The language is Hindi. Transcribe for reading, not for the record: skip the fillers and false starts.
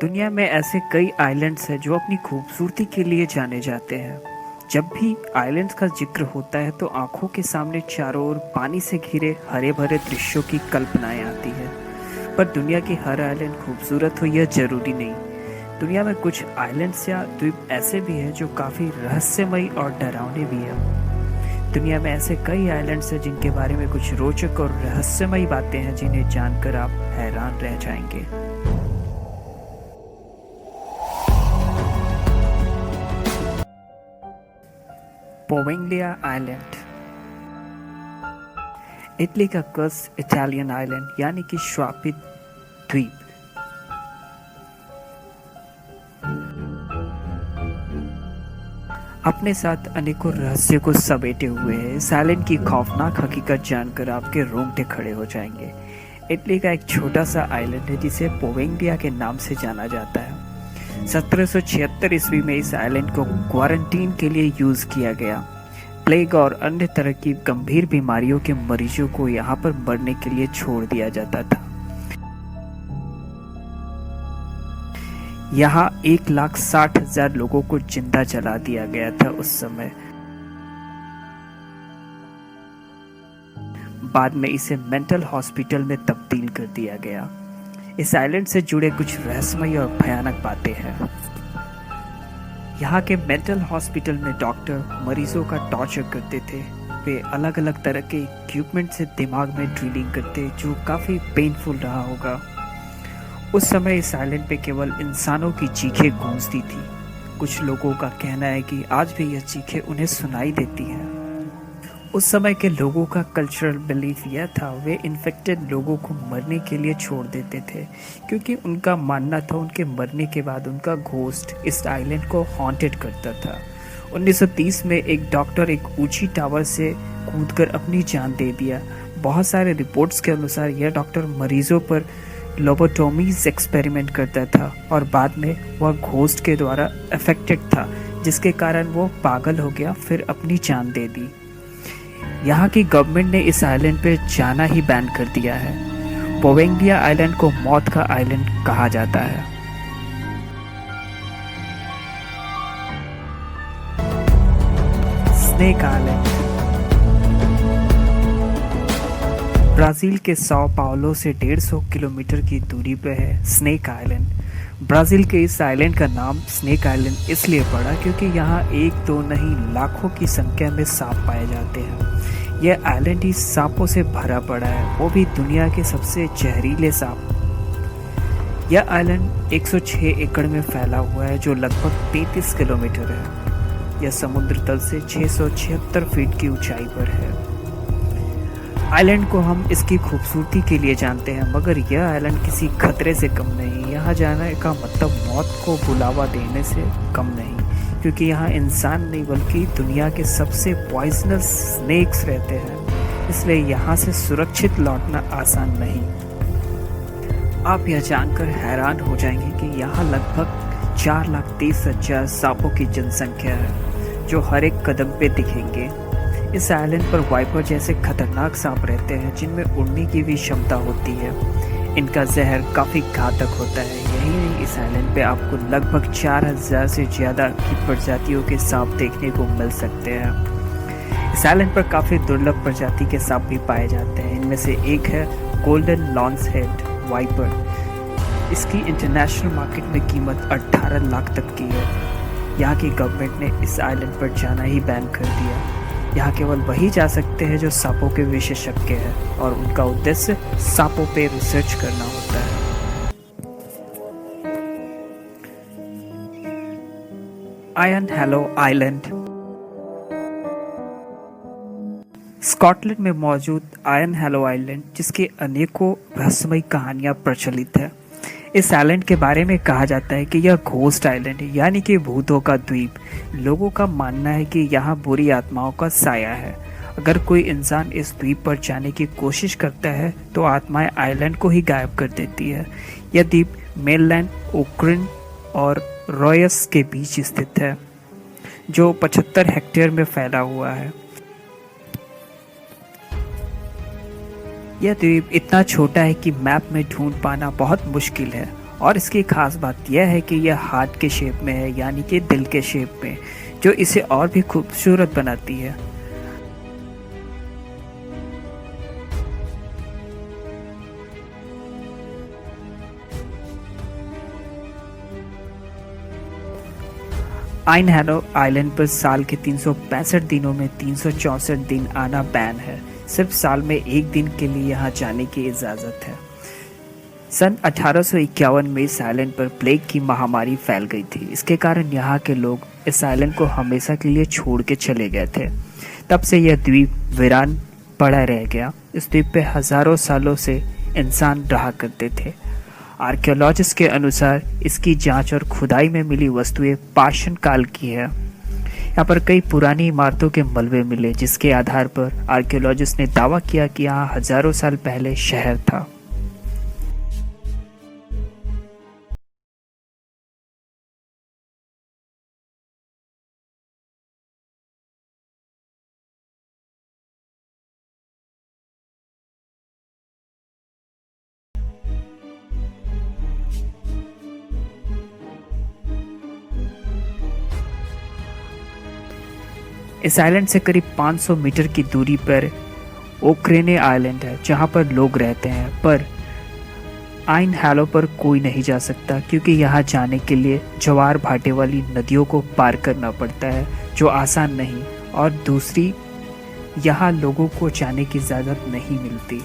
दुनिया में ऐसे कई आइलैंड्स हैं जो अपनी खूबसूरती के लिए जाने जाते हैं। जब भी आइलैंड्स का जिक्र होता है तो आंखों के सामने चारों ओर पानी से घिरे हरे भरे दृश्यों की कल्पनाएं आती है। पर दुनिया की हर आइलैंड खूबसूरत हो यह जरूरी नहीं। दुनिया में कुछ आइलैंड्स या द्वीप ऐसे भी हैं जो काफ़ी रहस्यमयी और डरावने भी हैं। दुनिया में ऐसे कई आइलैंड्स हैं जिनके बारे में कुछ रोचक और रहस्यमयी बातें हैं जिन्हें जानकर आप हैरान रह जाएंगे। पोवेंगलिया आइलैंड इटली का कर्स इटालियन आइलैंड यानी कि श्रापित द्वीप। अपने साथ अनेकों रहस्यों को समेटे हुए है। इस आइलैंड की खौफनाक हकीकत जानकर आपके रोंगटे खड़े हो जाएंगे। इटली का एक छोटा सा आइलैंड है जिसे पोवेंगलिया के नाम से जाना जाता है। 1776 ईस्वी में इस आइलैंड को क्वारंटीन के लिए यूज किया गया। प्लेग और अन्य तरह की गंभीर बीमारियों के मरीजों को यहाँ पर मरने के लिए छोड़ दिया जाता था। यहाँ 1,60,000 लोगों को जिंदा जला दिया गया था उस समय। बाद में इसे मेंटल हॉस्पिटल में तब्दील कर दिया गया। इस आइलैंड से जुड़े कुछ रहस्यमयी और भयानक बातें हैं। यहाँ के मेंटल हॉस्पिटल में डॉक्टर मरीजों का टॉर्चर करते थे। वे अलग अलग तरह के इक्विपमेंट से दिमाग में ड्रिलिंग करते जो काफ़ी पेनफुल रहा होगा। उस समय इस आइलैंड पे केवल इंसानों की चीखें गूंजती थी। कुछ लोगों का कहना है कि आज भी यह चीखें उन्हें सुनाई देती हैं। उस समय के लोगों का कल्चरल बिलीफ यह था, वे इन्फेक्टेड लोगों को मरने के लिए छोड़ देते थे क्योंकि उनका मानना था उनके मरने के बाद उनका घोस्ट इस आइलैंड को हॉन्टेड करता था। 1930 में एक डॉक्टर एक ऊंची टावर से कूदकर अपनी जान दे दिया। बहुत सारे रिपोर्ट्स के अनुसार यह डॉक्टर मरीजों पर लोबोटोमीज एक्सपेरिमेंट करता था और बाद में वह घोस्ट के द्वारा अफेक्टेड था, जिसके कारण वो पागल हो गया, फिर अपनी जान दे दी। यहाँ की गवर्नमेंट ने इस आइलैंड पे जाना ही बैन कर दिया है। पोवेंगलिया आइलैंड को मौत का आइलैंड कहा जाता है। स्नेक आइलैंड ब्राजील के साओ पाउलो से 150 किलोमीटर की दूरी पर है स्नेक आइलैंड। ब्राज़ील के इस आइलैंड का नाम स्नेक आइलैंड इसलिए पड़ा क्योंकि यहाँ एक दो नहीं लाखों की संख्या में सांप पाए जाते हैं। यह आइलैंड ही सांपों से भरा पड़ा है, वो भी दुनिया के सबसे जहरीले सांप। यह आइलैंड 106 एकड़ में फैला हुआ है जो लगभग 33 किलोमीटर है। यह समुद्र तल से 676 फीट की ऊंचाई पर है। आइलैंड को हम इसकी खूबसूरती के लिए जानते हैं, मगर यह आइलैंड किसी खतरे से कम नहीं। यहाँ जाने का मतलब मौत को बुलावा देने से कम नहीं, क्योंकि यहाँ इंसान नहीं बल्कि दुनिया के सबसे पॉइजनस स्नेक्स रहते हैं। इसलिए यहाँ से सुरक्षित लौटना आसान नहीं। आप यह जानकर हैरान हो जाएंगे कि यहाँ लगभग 4,30,000 सांपों की जनसंख्या है जो हर एक कदम पे दिखेंगे। इस आइलैंड पर वाइपर जैसे खतरनाक सांप रहते हैं जिनमें उड़ने की भी क्षमता होती है। इनका जहर काफ़ी घातक होता है। यही नहीं, इस आइलैंड पे आपको लगभग 4,000 से ज़्यादा की प्रजातियों के सांप देखने को मिल सकते हैं। इस आइलैंड पर काफ़ी दुर्लभ प्रजाति के सांप भी पाए जाते हैं। इनमें से एक है गोल्डन लॉन्स हेड वाइपर। इसकी इंटरनेशनल मार्केट में कीमत 18 लाख तक की है। यहाँ की गवर्नमेंट ने इस आइलैंड पर जाना ही बैन कर दिया। यहाँ केवल वही जा सकते हैं जो सांपों के विशेषज्ञ हैं और उनका उद्देश्य सांपों पे रिसर्च करना होता है। आयरन हैलो आइलैंड स्कॉटलैंड में मौजूद आयरन हैलो आइलैंड, जिसके अनेकों रहस्यमयी कहानियां प्रचलित है। इस आइलैंड के बारे में कहा जाता है कि यह घोस्ट आइलैंड है, यानी कि भूतों का द्वीप। लोगों का मानना है कि यहाँ बुरी आत्माओं का साया है। अगर कोई इंसान इस द्वीप पर जाने की कोशिश करता है तो आत्माएं आइलैंड को ही गायब कर देती है। यह द्वीप मेनलैंड ओक्रिन और रॉयस के बीच स्थित है, जो 75 हेक्टेयर में फैला हुआ है। यह द्वीप इतना छोटा है कि मैप में ढूंढ पाना बहुत मुश्किल है और इसकी खास बात यह है कि यह हार्ट के शेप में है, यानी कि दिल के शेप में, जो इसे और भी खूबसूरत बनाती है। आइन हैरो आइलैंड पर साल के 365 दिनों में 364 दिन आना बैन है। सिर्फ साल में एक दिन के लिए यहाँ जाने की इजाज़त है। सन 1851 में इस आइलैंड पर प्लेग की महामारी फैल गई थी। इसके कारण यहाँ के लोग इस आइलैंड को हमेशा के लिए छोड़ के चले गए थे। तब से यह द्वीप वीरान पड़ा रह गया। इस द्वीप पे हजारों सालों से इंसान रहा करते थे। आर्कियोलॉजिस्ट के अनुसार इसकी जांच और खुदाई में मिली वस्तुएं पाषाण काल की है। यहाँ पर कई पुरानी इमारतों के मलबे मिले, जिसके आधार पर आर्कियोलॉजिस्ट ने दावा किया कि यहाँ हजारों साल पहले शहर था। इस आइलैंड से करीब 500 मीटर की दूरी पर ओक्रेने आइलैंड है, जहां पर लोग रहते हैं, पर आइन हैलो पर कोई नहीं जा सकता क्योंकि यहाँ जाने के लिए ज्वार भाटे वाली नदियों को पार करना पड़ता है, जो आसान नहीं। और दूसरी, यहाँ लोगों को जाने की इजाज़त नहीं मिलती।